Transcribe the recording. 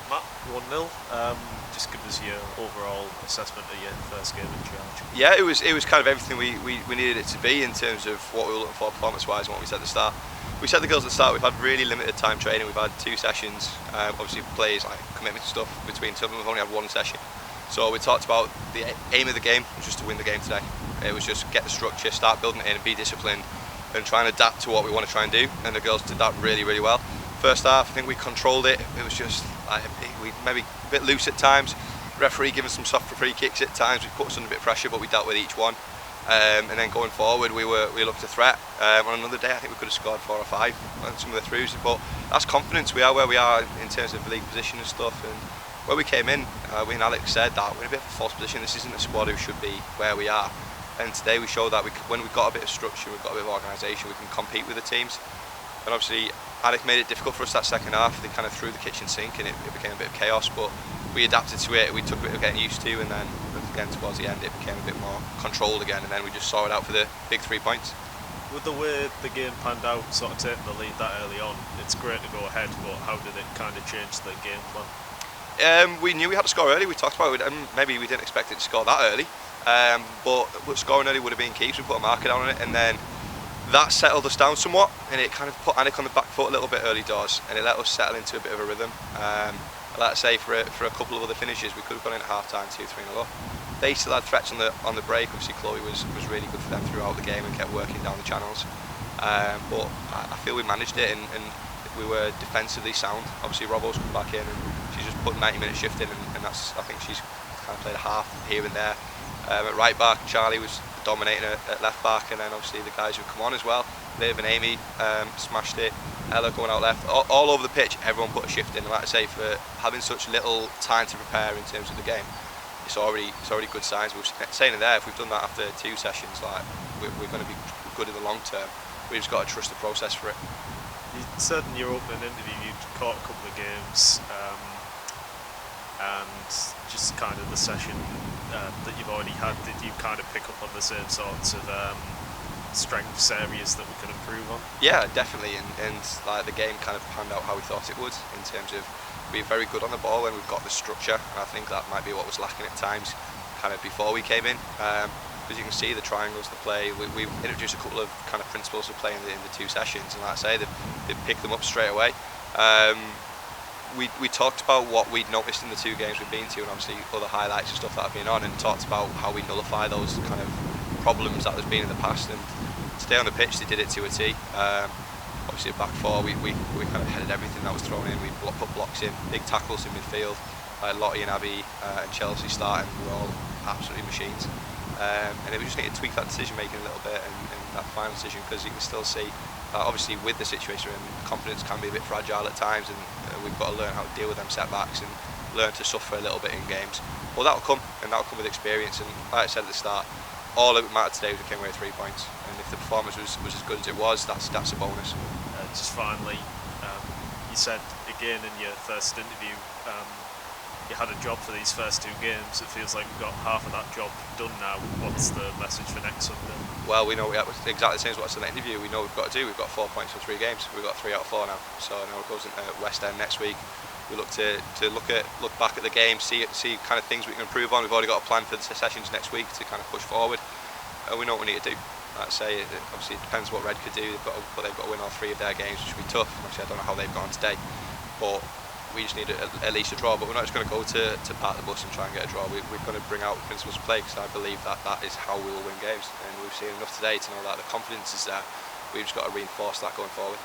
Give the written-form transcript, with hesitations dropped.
Matt, 1-0. Just give us your overall assessment of your first game in charge. Yeah, it was kind of everything we needed it to be in terms of what we were looking for performance-wise and what we said at the start. We said the girls at the start, we've had really limited time training, we've had 2 sessions, obviously plays like commitment stuff between some of them, we've only had 1 session. So we talked about the aim of the game was just to win the game today. It was just get the structure, start building it in and be disciplined and try and adapt to what we want to try and do, and the girls did that really, really well. First half, I think we controlled it. It was just like, we maybe a bit loose at times. Referee giving some soft free kicks at times. We put us under a bit of pressure, but we dealt with each one. And then going forward, we looked a threat. On another day, I think we could have scored 4 or 5 on some of the throughs. But that's confidence. We are where we are in terms of league position and stuff. And where we came in, we and Alex said that we're in a bit of a false position. This isn't a squad who should be where we are. And today we showed that when we've got a bit of structure, we've got a bit of organisation, we can compete with the teams. And obviously, Alex made it difficult for us that second half. They kind of threw the kitchen sink and it became a bit of chaos, but we adapted to it, we took a bit of getting used to, and then again towards the end it became a bit more controlled again, and then we just saw it out for the big 3 points. With the way the game panned out, sort of taking the lead that early on, it's great to go ahead, but how did it kind of change the game plan? We knew we had to score early, we talked about it, and maybe we didn't expect it to score that early, but scoring early would have been key, so we put a marker down on it, and then that settled us down somewhat, and it kind of put Alnwick on the back foot a little bit early doors, and it let us settle into a bit of a rhythm. Like I say, for a couple of other finishes, we could have gone in at half time 2-3-0 up. They still had threats on the break. Obviously, Chloe was really good for them throughout the game and kept working down the channels. But I feel we managed it, and we were defensively sound. Obviously, Robbo's come back in and she's just put 90-minute shift in, and that's, I think she's kind of played a half here and there. At right back, Charlie was dominating at left back, and then obviously the guys who've come on as well, Liv and Amy smashed it, Ella going out left, all over the pitch, everyone put a shift in, and like I say, for having such little time to prepare in terms of the game, it's already good signs. We were saying it there, if we've done that after 2 sessions, like we're going to be good in the long term. We've just got to trust the process for it. You said in your opening interview you'd caught a couple of games, and just kind of the session that you've already had, did you kind of pick up on the same sorts of strengths areas that we could improve on? Yeah, definitely, and like the game kind of panned out how we thought it would, in terms of we're very good on the ball and we've got the structure, and I think that might be what was lacking at times kind of before we came in. As you can see, the triangles, the play, we've introduced a couple of kind of principles of play in the 2 sessions, and like I say, they've picked them up straight away. We talked about what we'd noticed in the 2 games we've been to, and obviously other highlights and stuff that have been on, and talked about how we nullify those kind of problems that there's been in the past. And today on the pitch, they did it to a T. Obviously, at back 4, we kind of headed everything that was thrown in. We put blocks in, big tackles in midfield. Lottie and Abby and Chelsea starting, we were all absolutely machines. And we just need to tweak that decision making a little bit, and that final decision, because you can still see, obviously with the situation, confidence can be a bit fragile at times, and we've got to learn how to deal with them setbacks and learn to suffer a little bit in games. Well, that'll come, and that'll come with experience. And like I said at the start, all that mattered today was we came away with 3 points, and if the performance was as good as it was, that's a bonus. Just finally, you said again in your first interview, you had a job for these first 2 games. It feels like we've got half of that job done now. What's the message for next Sunday? Well, we know exactly the same as what I said in the interview. We know what we've got to do. We've got 4 points from 3 games. We've got 3 out of 4 now. So now it goes into West End next week. We look to look back at the game, see kind of things we can improve on. We've already got a plan for the sessions next week to kind of push forward. We know what we need to do. Like I say, obviously it depends what Red could do. They've got to win all 3 of their games, which will be tough. Obviously, I don't know how they've gone today, but we just need at least a draw. But we're not just going to go to park the bus and try and get a draw. We're going to bring out principles of play, because I believe that is how we will win games. And we've seen enough today to know that the confidence is there. We've just got to reinforce that going forward.